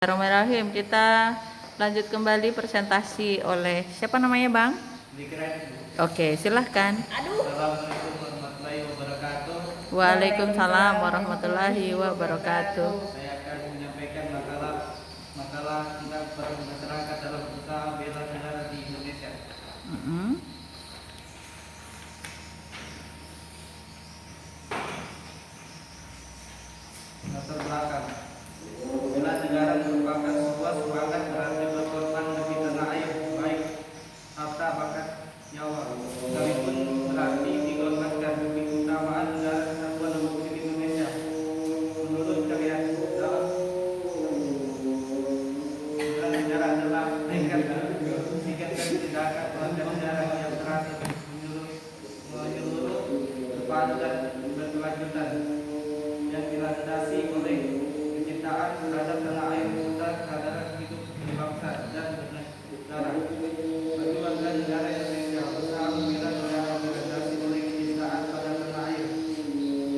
Bismillahirrahmanirrahim. Kita lanjut kembali presentasi oleh siapa namanya, Bang? Oke, silahkan. Assalamualaikum warahmatullahi wabarakatuh. Waalaikumsalam warahmatullahi wabarakatuh. Saya akan menyampaikan makalah tentang peran masyarakat dalam usaha bela negara di Indonesia. Latar belakang. Bela negara merupakan sebuah semangat berarti berkorban demi tanah air, baik harta bahkan nyawa. Sekalipun berarti dikorbankan demi keutamaan negara kesatuan Republik Indonesia. Menurut kalian, dalam bela negara adalah tekad dan tindakan warga negara yang teratur, menyeluruh, terpadu dan berkelanjutan, yang dilandasi oleh kecintaan terhadap tanah air serta kesadaran hidup berbangsa dan bernegara. Bagi warga negara Indonesia, usaha membela negara dilandasi oleh kecintaan pada tanah air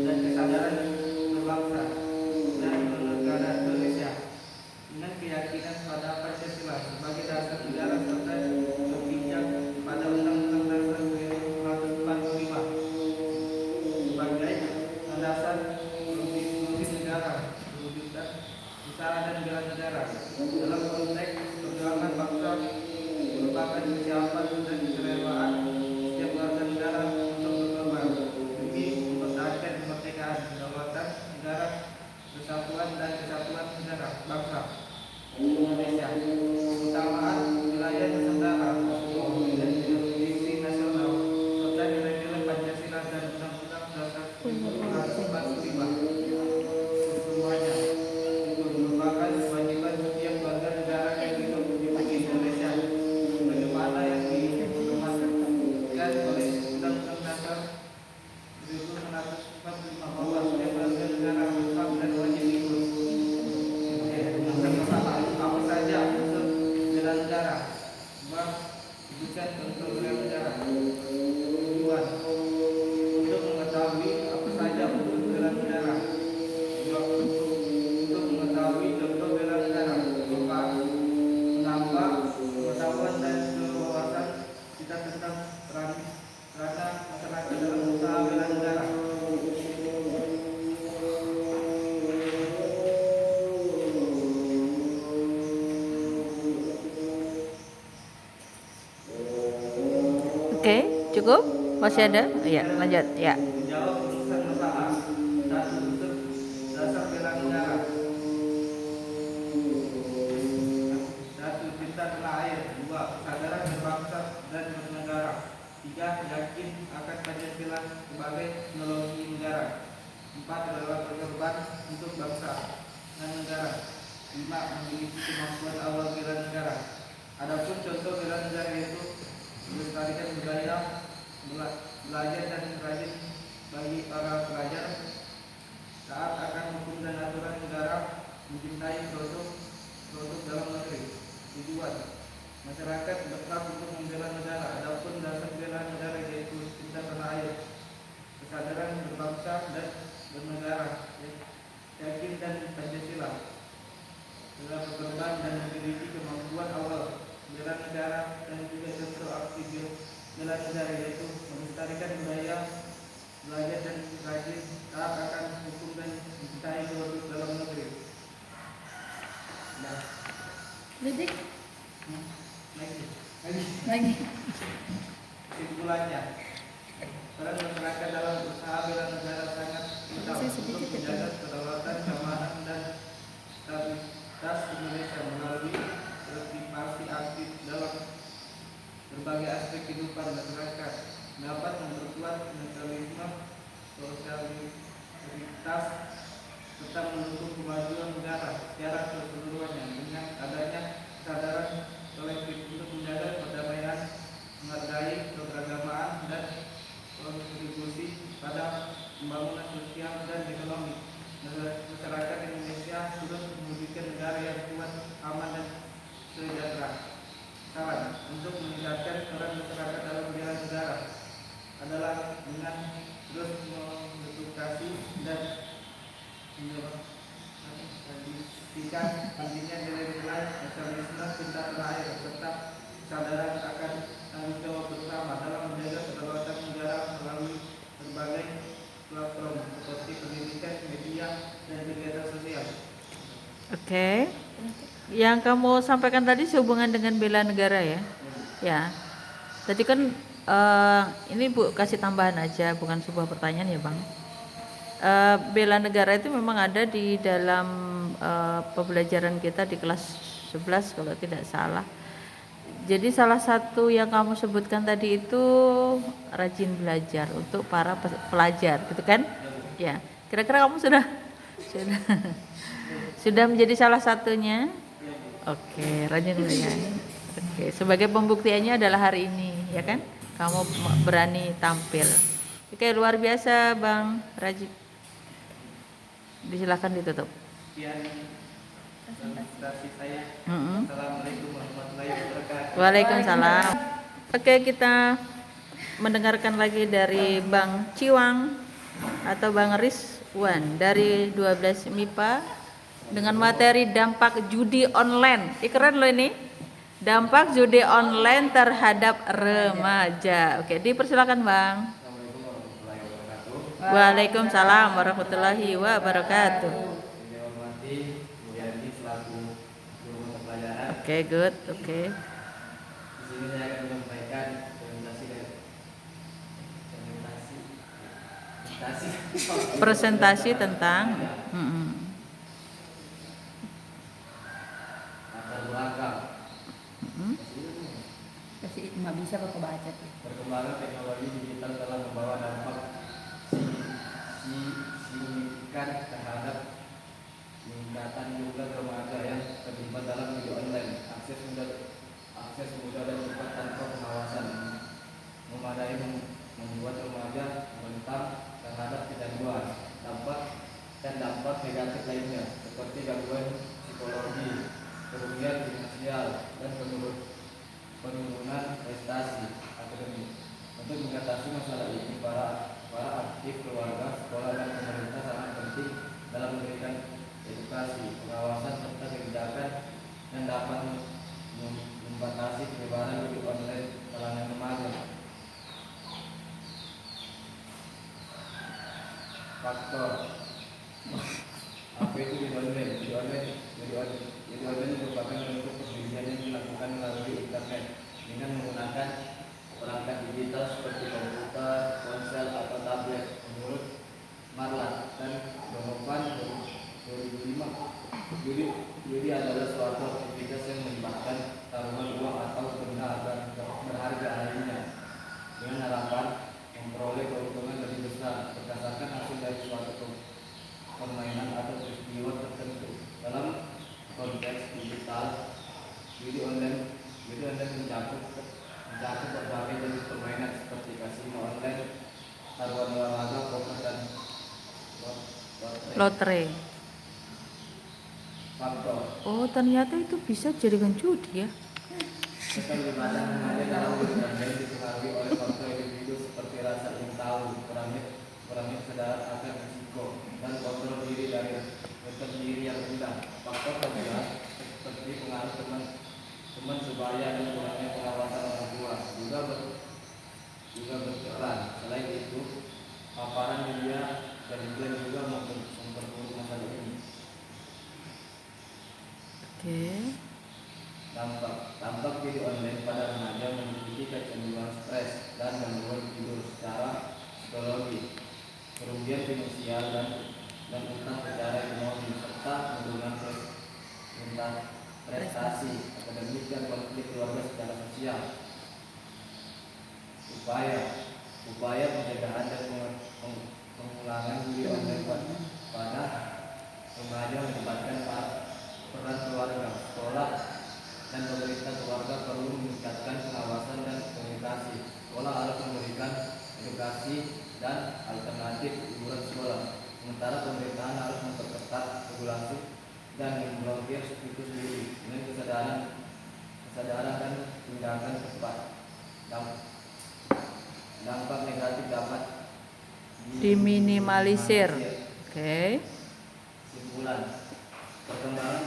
dan kesadaran berbangsa dan bernegara Indonesia, dengan keyakinan pada Pancasila sebagai dasar negara serta berpijak pada Undang-Undang Dasar 1945 sebagai landasan negara, mewujudkan usaha dan bela negara. Dalam konteks perjuangan bangsa merupakan kesiapan dan kerelaan setiap warga negara untuk berkorban demi mempertahankan kemerdekaan, kedaulatan negara, persatuan dan kesatuan negara bangsa Indonesia, keutamaan wilayah Nusantara dan jurisdiksi nasional serta nilai-nilai Pancasila dan Undang-Undang Dasar 1945. Semuanya itu merupakan kewajiban setiap warga negara yang hidup di bumi Indonesia, sebagaimana yang dikemaskan oleh Undang-Undang Dasar 1945 bahwa setiap warga negara berhak dan wajib ikut. Apa saja unsur bela negara? Sebutkan unsur bela negara. Tujuan untuk mengetahui apa saja unsur bela negara. Untuk mengetahui contoh bela negara, berupa menambah pengetahuan dan wawasan kita tentang peran masyarakat dalam usaha bela negara. Oke, cukup? Masih ada? Ya, lanjut. Ya. Menjawab urusan masalah. Satu, unsur dasar bela negara. Satu, cinta tanah air. Dua, kesadaran berbangsa dan bernegara. Tiga, yakin akan Pancasila sebagai teknologi negara. Empat, rela berkorban untuk bangsa dan negara. Lima, memiliki kemampuan awal bela negara. Adapun contoh bela negara yaitu melestarikan budaya, belajar dan rajin bagi para pelajar, taat akan hukum dan aturan negara, mencintai produk dalam negeri. Tujuan masyarakat berhak untuk membela negara. Adapun dasar bela negara yaitu cinta tanah air, kesadaran berbangsa dan bernegara, yakin dan Pancasila, rela berkorban dan memiliki kemampuan awal bela negara, dan juga contoh aktif bela negara yaitu melestarikan budaya, belajar dan rajin, taat akan hukum dan mencintai produk dalam negeri. Nah, Lagi. Kesimpulannya, peran masyarakat dalam usaha bela negara sangat vital untuk menjaga kedaulatan, keamanan dan stabilitas Indonesia melalui partisipasi aktif dalam berbagai aspek kehidupan masyarakat, dapat memperkuat netralisme, sosialitas, serta mendukung kemajuan negara secara keseluruhannya dengan adanya kesadaran kolektif untuk menjaga perdamaian, menghargai keberagamaan dan kontribusi pada pembangunan sosial dan ekonomi. Masyarakat Indonesia terus mewujudkan negara yang kuat, aman dan sejahtera. Saran untuk meningkatkan peran masyarakat dalam bela negara adalah dengan terus mengedukasi dan Tiga, pentingnya nilai-nilai nasionalisme, cinta tanah air, serta kesadaran akan tanggung jawab bersama dalam menjaga kedaulatan negara melalui berbagai platform seperti pendidikan, media, dan kegiatan sosial. Oke. Yang kamu sampaikan tadi sehubungan dengan bela negara ya? Ya. Tadi kan ini Bu kasih tambahan aja, bukan sebuah pertanyaan ya Bang. Bela negara itu memang ada di dalam pembelajaran kita di kelas 11 kalau tidak salah. Jadi salah satu yang kamu sebutkan tadi itu rajin belajar untuk para pelajar, gitu kan? Ya. Kira-kira kamu sudah sudah menjadi salah satunya? Oke, rajin belajar. Oke, sebagai pembuktiannya adalah hari ini, ya kan? Kamu berani tampil. Oke, luar biasa Bang Rajib. Disilakan ditutup. Sekian presentasi saya. Assalamualaikum warahmatullahi wabarakatuh. Waalaikumsalam. Oke, kita mendengarkan lagi dari Bang Ciwang atau Bang Rizwan dari 12 MIPA dengan materi dampak judi online. Keren loh ini. Dampak judi online terhadap remaja. Oke, dipersilakan Bang. Waalaikumsalam warahmatullahi wabarakatuh. Oke, good. Oke. Di sini saya akan menyampaikan presentasi tentang latar belakang Kasih nggak bisa kok baca tuh. perkembangan teknologi digital telah membawa dampak signifikan terhadap peningkatan jumlah remaja yang terlibat dalam judi online. Akses mudah dan cepat tanpa pengawasan memadai membuat remaja rentan terhadap kecanduan. Dampak negatif lainnya seperti gangguan psikologi, kerugian finansial, dan penurunan prestasi akademik. Untuk mengatasi masalah ini, para aktif keluarga, sekolah, dan pemerintah sangat penting dalam memberikan edukasi, pengawasan, serta kebijakan yang dapat membatasi penyebaran judi online kalangan remaja. Faktor apa itu judi online? Judi online merupakan bentuk perjudian yang dilakukan melalui internet dengan menggunakan perangkat digital seperti komputer, ponsel, atau tablet. Menurut Marlan dan Donovan 2005, judi adalah suatu aktivitas yang melibatkan taruhan uang atau benda berharga lainnya dengan harapan memperoleh keuntungan lebih besar berdasarkan hasil dari suatu permainan atau peristiwa tertentu. Dalam konteks digital, judi online mencakup berbagai jenis permainan seperti kasino online, taruhan olahraga, poker, dan lotre. Faktor Oh, ternyata itu bisa jadikan judi ya. keterlibatan remaja dalam judi online dipengaruhi oleh faktor individu seperti rasa ingin tahu, kurangnya kesadaran akan risiko, dan kontrol diri dari diri yang rendah. Faktor kedua seperti pengaruh teman sebaya dan kurangnya pengawasan orang tua juga berperan. Selain itu, paparan media dan juga memperburuk masalah ini. Oke. Dampak judi online pada remaja memiliki kecenderungan stres dan gangguan tidur secara psikologi, kerugian finansial dan utang secara ekonomi, serta penurunan prestasi akademik dan konflik keluarga secara sosial. Upaya pencegahan dan pengulangan judi online pada remaja melibatkan peran keluarga, sekolah, dan pemerintah. Keluarga perlu meningkatkan pengawasan dan komunikasi. Sekolah harus memberikan edukasi dan alternatif hiburan sekolah. Sementara pemerintahan harus memperketat regulasi dan memblokir situs judi dengan kesadaran dan tindakan cepat. Dampak negatif dapat Diminimalisir. Oke. Simpulan, perkembangan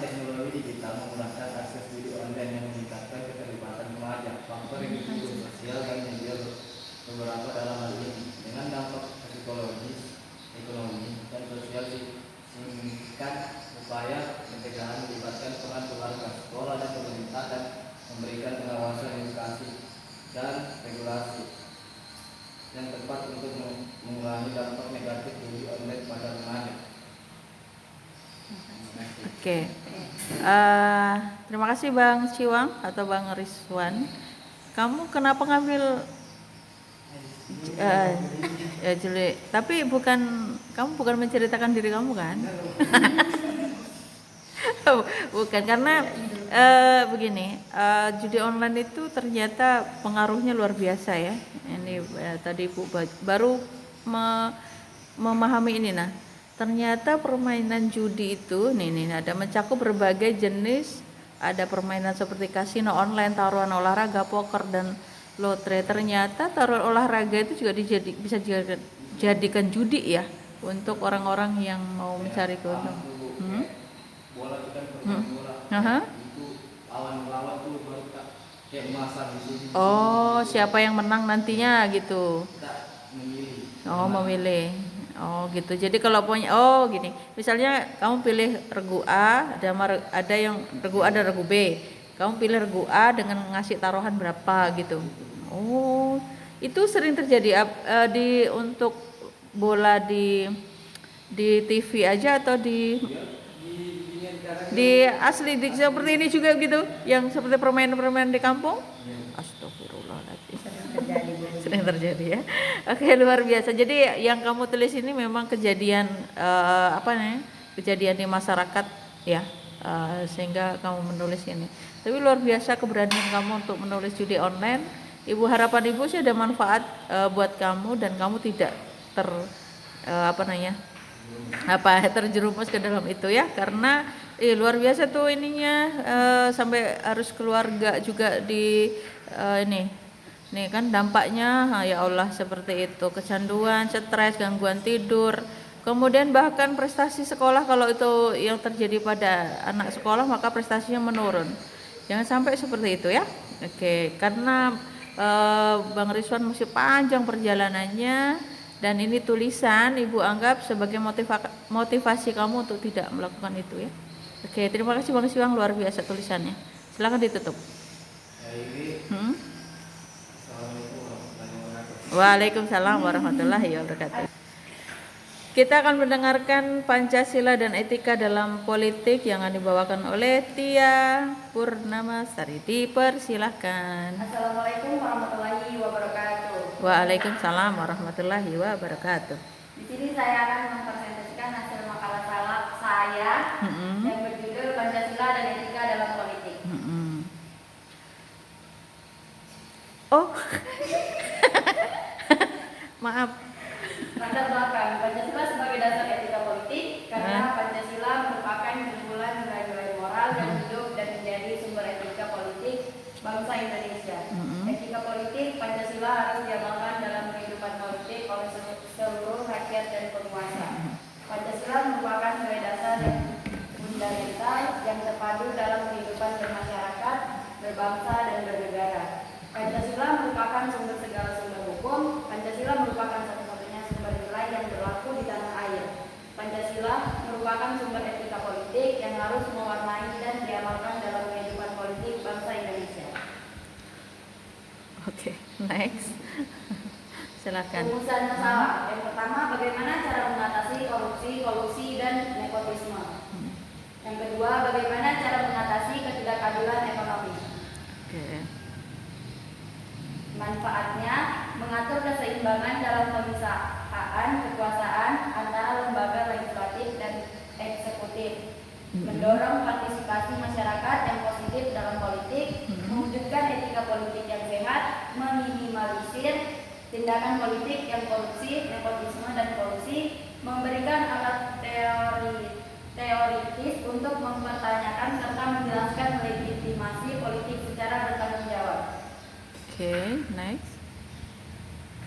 Oke. Terima kasih Bang Ciwang atau Bang Rizwan. Kamu kenapa ngambil Juli? Tapi kamu bukan menceritakan diri kamu kan? Bukan, karena begini, judi online itu ternyata pengaruhnya luar biasa ya. Ini tadi Ibu baru memahami ini. Nah, ternyata permainan judi itu nih ada mencakup berbagai jenis. Ada permainan seperti kasino online, taruhan olahraga, poker, dan lotre. Ternyata taruhan olahraga itu juga bisa dijadikan judi ya, untuk orang-orang yang mau mencari keuntungan. Bola kita permain bola. Itu lawan tuh baru kita kayak memasang di sini. Oh, siapa yang menang nantinya gitu. Kita memilih. Oh, memilih. Oh, gitu. Jadi kalau punya gini. Misalnya kamu pilih regu A, ada yang regu A dan regu B. Kamu pilih regu A dengan ngasih taruhan berapa gitu. Oh, itu sering terjadi untuk bola di TV aja atau di asli seperti ini juga gitu, yang seperti permainan-permainan di kampung. Astagfirullahaladzim. Sering terjadi ya. Oke, luar biasa. Jadi yang kamu tulis ini memang kejadian kejadian di masyarakat ya, sehingga kamu menulis ini. Tapi luar biasa keberanian kamu untuk menulis judi online. Ibu, harapan Ibu sih ada manfaat buat kamu dan kamu tidak terjerumus ke dalam itu ya, karena luar biasa tuh ininya, sampai harus keluarga juga di ini kan dampaknya ya Allah seperti itu, kecanduan, stres, gangguan tidur, kemudian bahkan prestasi sekolah. Kalau itu yang terjadi pada anak sekolah maka prestasinya menurun. Jangan sampai seperti itu ya. Oke, karena Bang Rizwan masih panjang perjalanannya, dan ini tulisan Ibu anggap sebagai motivasi kamu untuk tidak melakukan itu ya. Oke, terima kasih Bang Siwang, luar biasa tulisannya. Silakan ditutup. Waalaikumsalam warahmatullahi wabarakatuh. Kita akan mendengarkan Pancasila dan Etika dalam Politik yang akan dibawakan oleh Tia Purnamasari. Dipersilahkan. Assalamualaikum warahmatullahi wabarakatuh. Waalaikumsalam warahmatullahi wabarakatuh. Di sini saya akan mempresentasikan hasil makalah saya yang berjudul Pancasila dan Etika dalam Politik. Oh, maaf. Latar belakang Pancasila sebagai dasar etika politik, karena Pancasila merupakan kumpulan nilai-nilai moral yang hidup dan menjadi sumber etika politik bangsa Indonesia. Etika politik Pancasila harus diamalkan dalam kehidupan politik oleh seluruh rakyat dan penguasa. Pancasila merupakan nilai dasar yang fundamental yang terpadu dalam kehidupan bermasyarakat, berbangsa, dan bernegara. Pancasila merupakan sumber segala sumber hukum. Pancasila merupakan satu-satunya sumber nilai yang berlaku di tanah air. Pancasila merupakan sumber etika politik yang harus mewarnai dan diamalkan dalam kehidupan politik bangsa Indonesia. Oke, next. Silakan. Rumusan masalah. Yang pertama, bagaimana cara mengatasi korupsi, kolusi, dan nepotisme. Yang kedua, bagaimana cara mengatasi ketidakadilan ekonomi. Manfaatnya, mengatur keseimbangan dalam pemisahan kekuasaan antara lembaga legislatif dan eksekutif, mendorong partisipasi masyarakat yang positif dalam politik, mewujudkan etika politik yang sehat, meminimalisir tindakan politik yang korupsi, nepotisme, dan kolusi, memberikan alat teoritis untuk mempertanyakan serta menjelaskan legitimasi politik secara bertanggung jawab. Oke, next.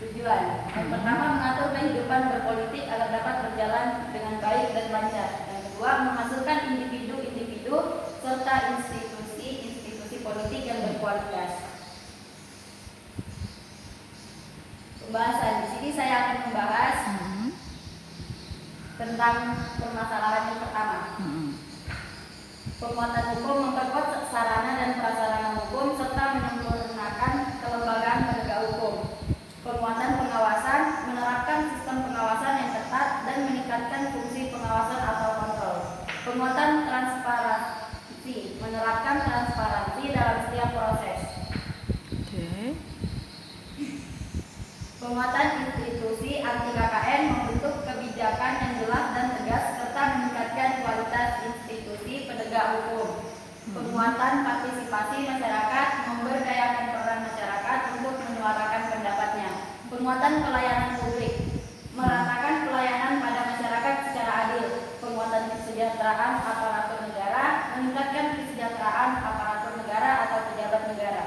Tujuan. Yang pertama, mengatur kehidupan berpolitik agar dapat berjalan dengan baik dan lancar. Yang kedua, menghasilkan individu-individu serta institusi-institusi politik yang berkualitas. Pembahasan. Di sini saya akan membahas tentang permasalahan yang pertama. Penguatan hukum, memperkuat sarana dan prasarana hukum serta menyempurnakan kelembagaan penegak hukum. Penguatan pengawasan, menerapkan sistem pengawasan yang ketat dan meningkatkan fungsi pengawasan atau kontrol. Penguatan transparansi dalam setiap proses. Oke. Penguatan institusi anti KKN membentuk kebijakan yang jelas dan tegas serta meningkatkan kualitas institusi penegak hukum. Penguatan partisipasi masyarakat memberdayakan peran masyarakat untuk menyuarakan pendapatnya. Penguatan pelayanan publik meratakan pelayanan pada masyarakat secara adil. Penguatan kesejahteraan aparatur negara meningkatkan kesejahteraan aparatur negara atau pejabat negara.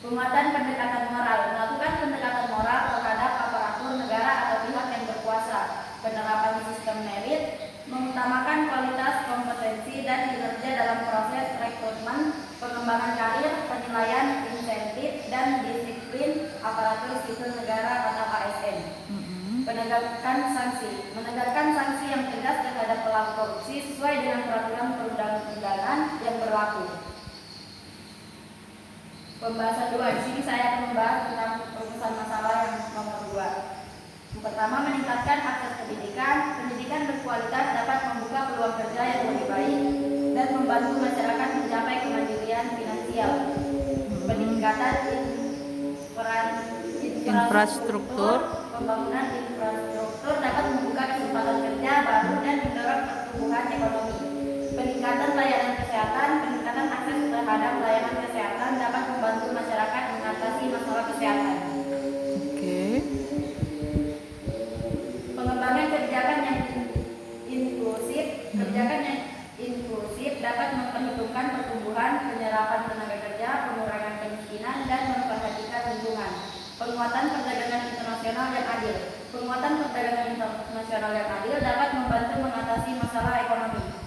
Penguatan pendekatan moral melakukan pendekatan moral terhadap aparatur negara atau pihak yang berkuasa. Penerapan sistem merit mengutamakan kualitas kompetensi dan kinerja dalam proses rekrutmen, pengembangan karir, penilaian, insentif, dan disiplin aparatur sipil negara atau ASN. Penegakan sanksi menegakkan sanksi yang tegas terhadap pelaku korupsi sesuai dengan peraturan perundang-undangan yang berlaku. Pembahasan 2, di sini saya akan membahas tentang perumusan masalah yang nomor 2. Yang pertama, meningkatkan akses pendidikan. Pendidikan berkualitas dapat membuka peluang kerja yang lebih baik dan membantu masyarakat mencapai kemandirian finansial. Peningkatan infrastruktur, pembangunan infrastruktur dapat membuka kesempatan kerja baru dan mendorong pertumbuhan ekonomi. Peningkatan layanan kesehatan, peningkatan akses terhadap layanan kesehatan dapat membantu masyarakat mengatasi masalah kesehatan. Oke. Pengembangan kebijakan yang inklusif, dapat memperhitungkan pertumbuhan, penyerapan tenaga kerja, pengurangan kemiskinan, dan memperhatikan lingkungan. Penguatan perdagangan internasional yang adil. Penguatan perdagangan internasional yang adil dapat membantu mengatasi masalah ekonomi.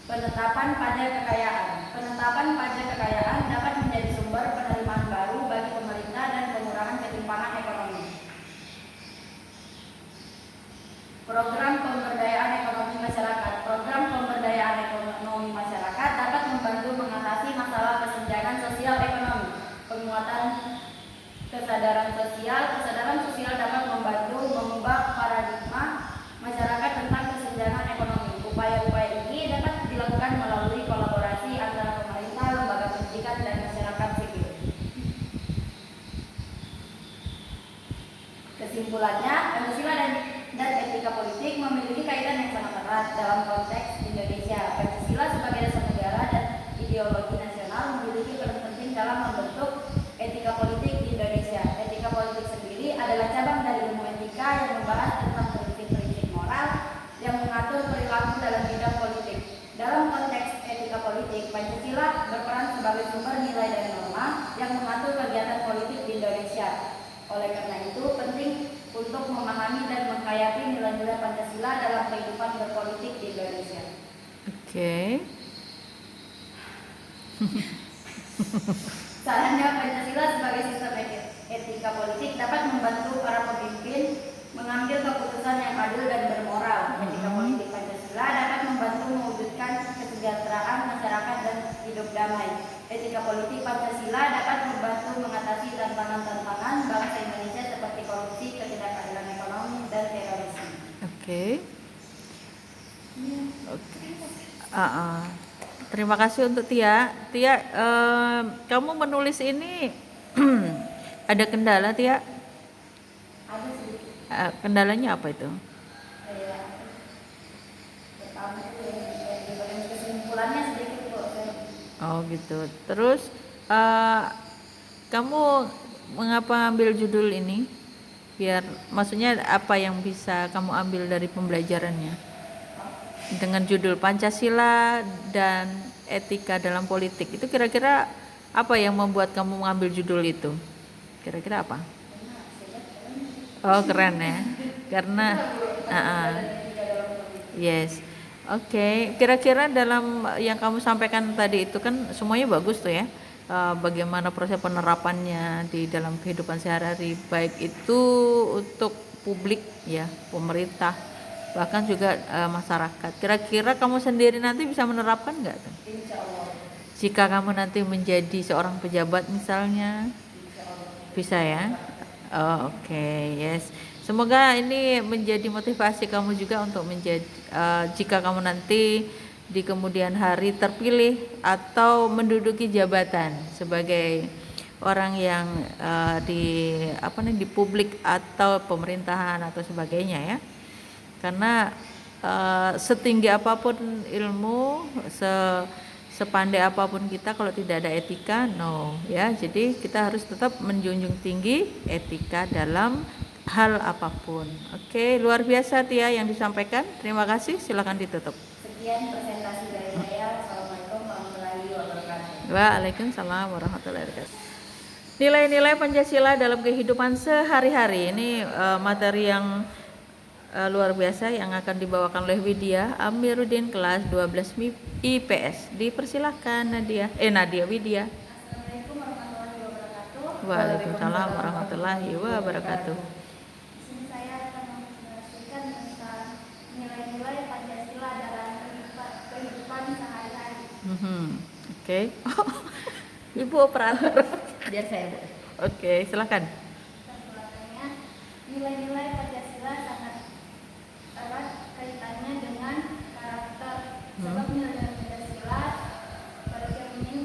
Penetapan pajak kekayaan. Penetapan pajak kekayaan dapat menjadi sumber penerimaan baru bagi pemerintah dan pengurangan ketimpangan ekonomi. Program pemberdayaan ekonomi masyarakat. Program pemberdayaan ekonomi masyarakat dapat membantu mengatasi masalah kesenjangan sosial ekonomi. Penguatan kesadaran sosial. Kesadaran sosial dapat membantu mengubah paradigma masyarakat tentang kesenjangan ekonomi. Upaya-upaya ini dapat dilakukan melalui kolaborasi antara pemerintah, lembaga pendidikan, dan masyarakat sipil. Kesimpulannya, Pancasila dan etika politik memiliki kaitan yang sangat erat dalam konteks Indonesia. Pancasila sebagai dasar negara dan ideologi nasional memiliki peran penting dalam membentuk etika politik di Indonesia. Etika politik sendiri adalah cabang dari ilmu etika yang membahas tentang prinsip-prinsip moral yang mengatur perilaku dalam bidang politik. Dalam konteks etika politik, Pancasila berperan sebagai sumber nilai dan norma yang mengatur kegiatan politik di Indonesia. Oleh karena itu, penting untuk memahami dan menghayati nilai-nilai Pancasila dalam kehidupan berpolitik di Indonesia. Oke. Sarannya, Pancasila sebagai sistem etika politik dapat membantu para pemimpin mengambil keputusan yang adil dan bermoral. Etika politik Pancasila dapat membantu mewujudkan kesejahteraan masyarakat dan hidup damai. Etika politik Pancasila dapat membantu mengatasi tantangan-tantangan bangsa Indonesia seperti korupsi, ketidakadilan ekonomi, dan terorisme. Oke. Terima kasih untuk Tia. Tia, kamu menulis ini ada kendala, Tia? Ada sedikit. Kendalanya apa itu? Pertama itu yang kesimpulannya sedikit kok. Oh gitu. Terus kamu mengapa ambil judul ini? Biar maksudnya apa yang bisa kamu ambil dari pembelajarannya? Dengan judul Pancasila dan Etika dalam Politik. Itu kira-kira apa yang membuat kamu mengambil judul itu? Kira-kira apa? Oh, keren ya. Karena yes. Oke, kira-kira dalam yang kamu sampaikan tadi itu kan semuanya bagus tuh ya. Bagaimana proses penerapannya di dalam kehidupan sehari-hari, baik itu untuk publik ya, pemerintah, bahkan juga masyarakat. Kira-kira kamu sendiri nanti bisa menerapkan nggak tuh? Insya Allah. Jika kamu nanti menjadi seorang pejabat misalnya, bisa ya? Oh, oke, yes. Semoga ini menjadi motivasi kamu juga untuk menjadi jika kamu nanti di kemudian hari terpilih atau menduduki jabatan sebagai orang yang di publik atau pemerintahan atau sebagainya ya. Karena setinggi apapun ilmu, sepandai apapun kita, kalau tidak ada etika, no ya. Jadi kita harus tetap menjunjung tinggi etika dalam hal apapun. Oke, luar biasa Tia yang disampaikan. Terima kasih. Silakan ditutup. Sekian presentasi dari saya. Assalamualaikum warahmatullahi wabarakatuh. Waalaikumsalam warahmatullahi wabarakatuh. Nilai-nilai Pancasila dalam kehidupan sehari-hari ini materi yang luar biasa yang akan dibawakan oleh Widya Amiruddin kelas 12 IPS. Dipersilahkan Nadia Widya. Assalamualaikum warahmatullahi wabarakatuh. Waalaikumsalam warahmatullahi wabarakatuh. Di sini saya akan menjelaskan tentang nilai-nilai Pancasila dalam kehidupan sehari-hari. Oke. Ibu operator. Biar saya, Bu. Oke, silakan. Perbuatannya, nilai-nilai Pancasila sangat erat kaitannya dengan karakter. Sebab nilai-nilai Pancasila bercermin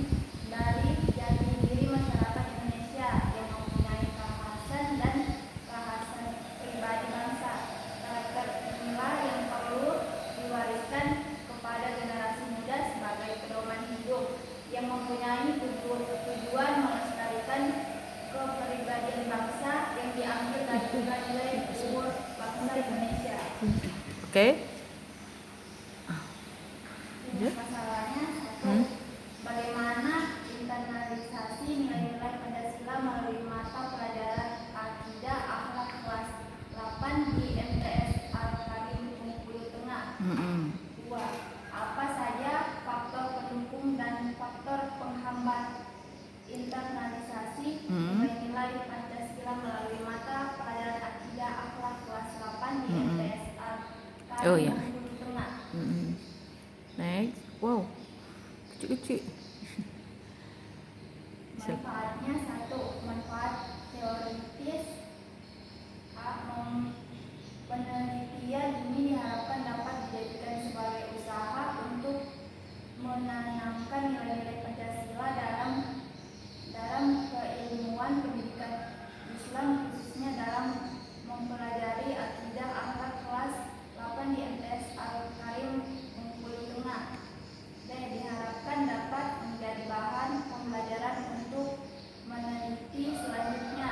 dari jati diri masyarakat Indonesia yang mempunyai kekhasan dan kekhasan pribadi bangsa. Karakter inilah yang perlu diwariskan kepada generasi muda sebagai pedoman hidup yang mempunyai tujuan melestarikan kepribadian bangsa yang diambil dari nilai luhur bangsa Indonesia. Oke. Masalahnya satu, bagaimana internalisasi nilai-nilai Pancasila melalui mata pelajaran akidah akhlak kelas 8 di MTS Al-Karim Bengkulu Tengah. Dua, apa saja faktor pendukung dan faktor penghambat internalisasi nilai-nilai Pancasila melalui mata pelajaran akidah akhlak kelas 8 di MTS Al-Karim Bengkulu Tengah. Next. Wow. Kecil-kecil. Manfaatnya satu, manfaat teoritis. Penelitian ini diharapkan dapat dijadikan sebagai usaha untuk menanamkan nilai-nilai Pancasila dalam keilmuan pendidikan Islam, khususnya dalam mempelajari akidah akhlak kelas 8 di MTS Al-Karim Bengkulu Tengah. Dan diharapkan dapat menjadi bahan pembelajaran untuk meneliti selanjutnya.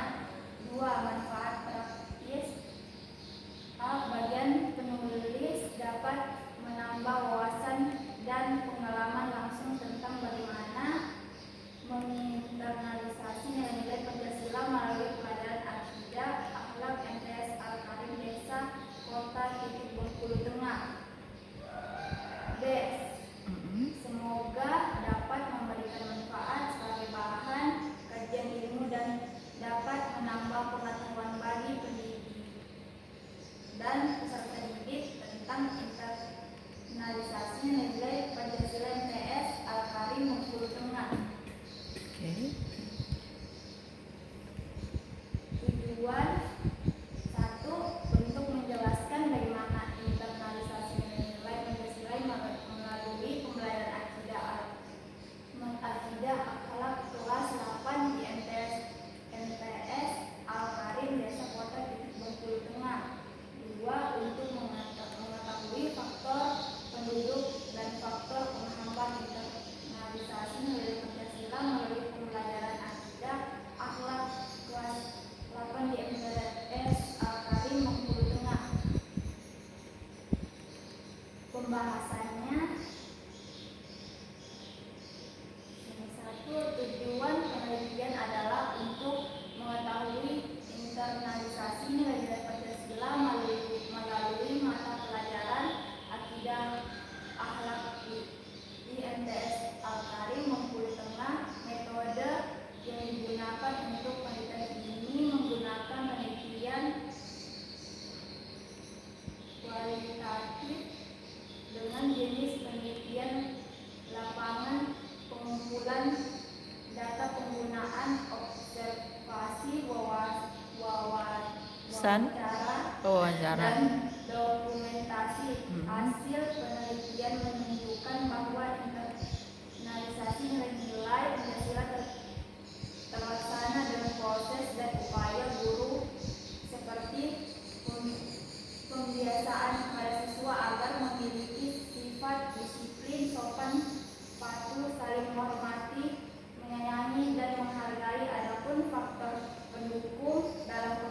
sopan, patuh, saling menghormati, menyayangi dan menghargai. Adapun faktor pendukung dalam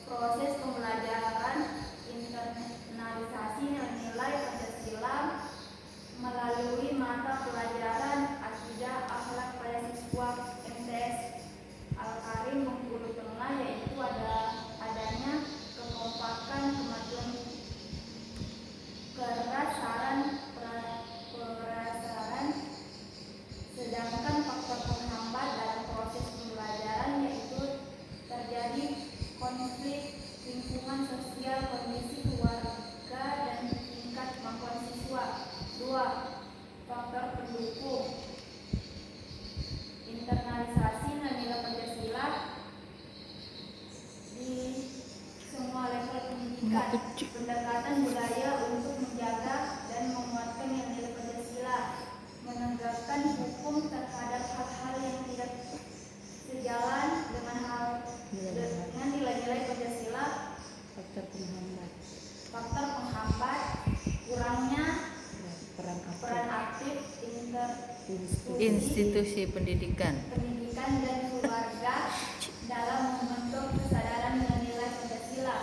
proses pembelajaran, internalisasi nilai Pancasila melalui mata pelajaran akidah akhlak pada siswa MTS Al-Karim Bengkulu Tengah, yaitu adanya kekompakan, kemajuan kerasaran, sedangkan faktor penghambat dalam proses pembelajaran yaitu terjadi konflik lingkungan sosial, kondisi keluarga dan tingkat kemampuan siswa. 2. Faktor pendukung, internalisasi nilai Pancasila di semua level pendidikan, pendekatan budaya untuk menjaga dan menguatkan nilai Pancasila, menegakkan hukum terhadap hal-hal yang tidak sejalan dengan nilai-nilai Pancasila. Faktor penghambat, kurangnya peran aktif Institusi pendidikan. dan keluarga dalam membentuk kesadaran nilai Pancasila.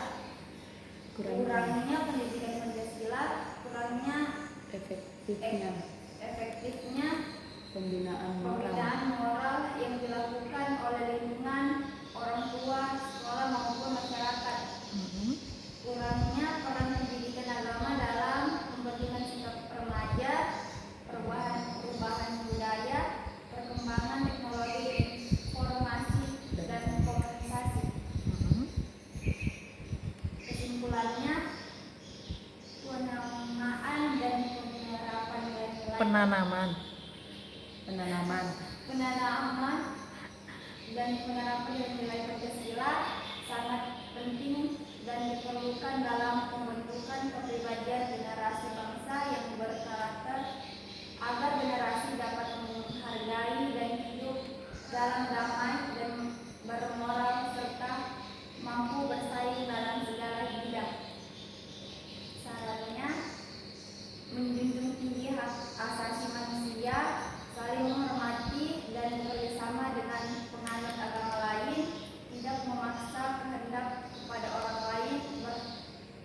Kurangnya pendidikan Pancasila, kurangnya efektifnya pembinaan pembinaan moral yang dilakukan oleh lingkungan, orang tua, sekolah maupun masyarakat. Kurangnya peran pendidikan agama dalam pembentukan sikap remaja, perubahan budaya, perkembangan teknologi informasi dan komunikasi. Kesimpulannya, penamaan dan penerapan nilai-nilai Penanaman. dan penerapan nilai Pancasila sangat penting dan diperlukan dalam pembentukan kepribadian generasi bangsa yang berkarakter, agar generasi dapat menghargai dan hidup dalam damai dan bermoral serta mampu bersaing dalam segala bidang. Sarannya, menjunjung tinggi hak asasi manusia, saling menghormati dan bekerjasama dengan penganut agama lain, tidak memaksa kehendak kepada orang lain,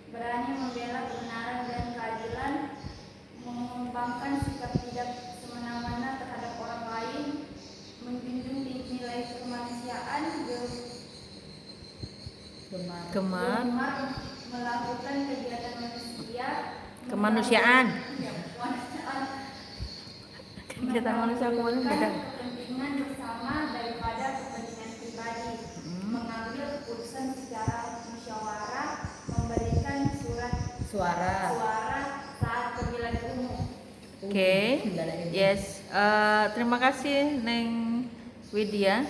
berani membela kebenaran dan keadilan, mengembangkan sikap tidak semena-mena terhadap orang lain, menjunjung tinggi nilai kemanusiaan, Gemar. melakukan kegiatan Kemanusiaan. Kegiatan manusia kemanusiaan beda. kepentingan bersama daripada kepentingan pribadi, mengambil keputusan secara musyawarah, memberikan suara. saat pemilihan umum. Oke. Yes. Terima kasih Neng Widya.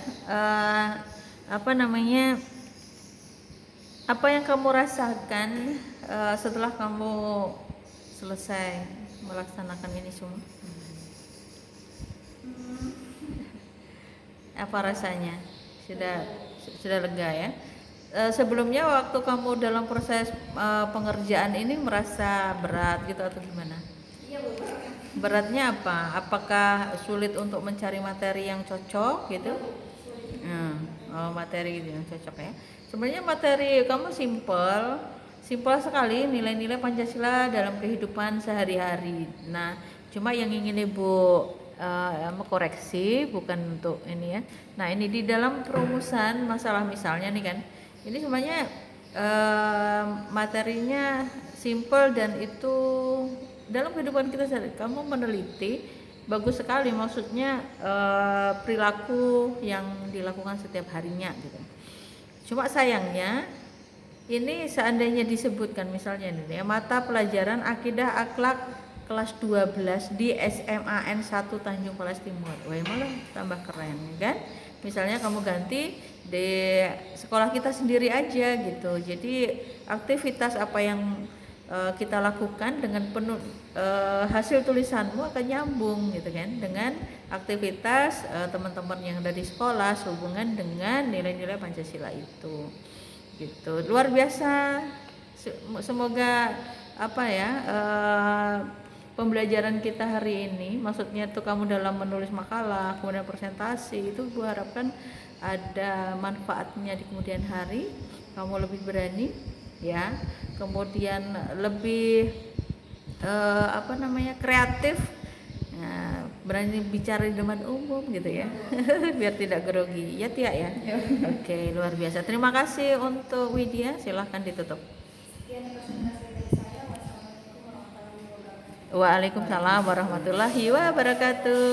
Apa yang kamu rasakan setelah kamu selesai melaksanakan ini semua? Apa rasanya? Sudah lega ya? Sebelumnya waktu kamu dalam proses pengerjaan ini merasa berat gitu atau gimana? Iya, Bu. Beratnya apa? Apakah sulit untuk mencari materi yang cocok gitu? Materi gitu yang cocok ya. Sebenarnya materi kamu simpel sekali, nilai-nilai Pancasila dalam kehidupan sehari-hari. Nah, cuma yang ingin Ibu mengkoreksi bukan untuk ini ya. Nah, ini di dalam perumusan masalah misalnya nih kan, ini sebenarnya materinya simpel dan itu dalam kehidupan kita sehari. Kamu meneliti bagus sekali, maksudnya perilaku yang dilakukan setiap harinya gitu. Cuma sayangnya ini seandainya disebutkan misalnya ini ya, mata pelajaran akidah akhlak kelas 12 di SMAN 1 Tanjung Palas Timur. Wah, malah tambah keren kan? Misalnya kamu ganti di sekolah kita sendiri aja gitu. Jadi aktivitas apa yang kita lakukan dengan penuh hasil tulisanmu akan nyambung gitu kan dengan aktivitas teman-teman yang ada di sekolah sehubungan dengan nilai-nilai Pancasila itu gitu. Luar biasa, semoga apa ya pembelajaran kita hari ini, maksudnya tuh kamu dalam menulis makalah, kemudian presentasi, itu Bu harapkan ada manfaatnya di kemudian hari, kamu lebih berani ya, kemudian lebih kreatif, nah, berani bicara di depan umum gitu ya. Biar tidak grogi ya Tia ya. Oke, luar biasa. Terima kasih untuk Widya, silahkan ditutup. Sekian presentasi dari saya. Wassalamualaikum warahmatullahi wabarakatuh. Waalaikumsalam warahmatullahi wabarakatuh.